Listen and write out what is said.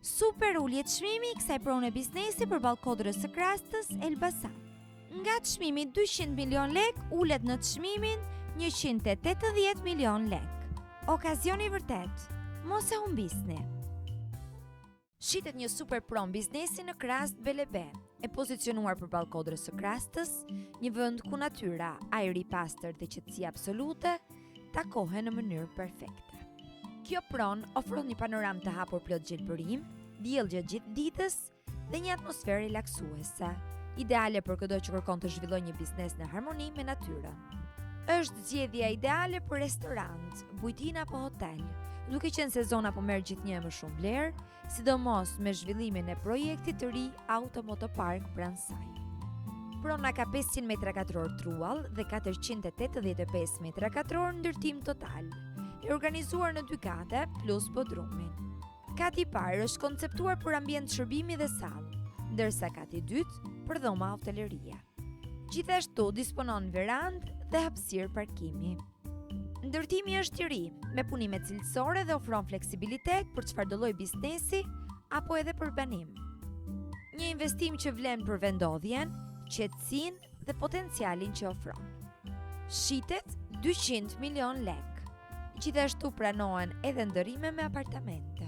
Super uljet çmimi i kësaj prone biznesi përballë Kodrës së Krastës, Elbasan. Nga çmimi 200 milion lek ulet në çmimin 180 milion lek. Okazioni vërtet, mos e humbisni. Shitet një super prom biznesi në Krast Belebe, e pozicionuar përballë Kodrës së Krastës, një vend ku natyra, ajri i pastër dhe qetësia absolute takohen në mënyrë perfekte. Kjo pronë ofron një panoramë të hapur plot gjelbërim, diellgje gjithë ditës dhe një atmosferë relaksuese, ideale për çdo që kërkon të zhvillojë një biznes në harmoni me natyrën. Është zgjedhja ideale për restorant, bujtin apo hotel, duke qenë se zona po merr gjithnjë më shumë vlerë, sidomos me zhvillimin e projektit të ri Automotopark pranë saj. Prona ka 500 metra katror truall dhe 485 metra katror ndërtim total, e organizuar në 2 kate plus bodrumin. Kati i parë është konceptuar për ambient shërbimi dhe sallë, ndërsa kati i dytë për dhoma hotelerie. Gjithashtu disponon verandë dhe hapësirë parkimi. Ndërtimi është i ri, me punime cilësore dhe ofron fleksibilitet për çfarëdo lloj biznesi apo edhe për banim. Një investim që vlen për vendodhjen, qetësinë dhe potencialin që ofron. Shitet 200 milion lek. Gjithashtu pranohen edhe ndërrime me apartamente.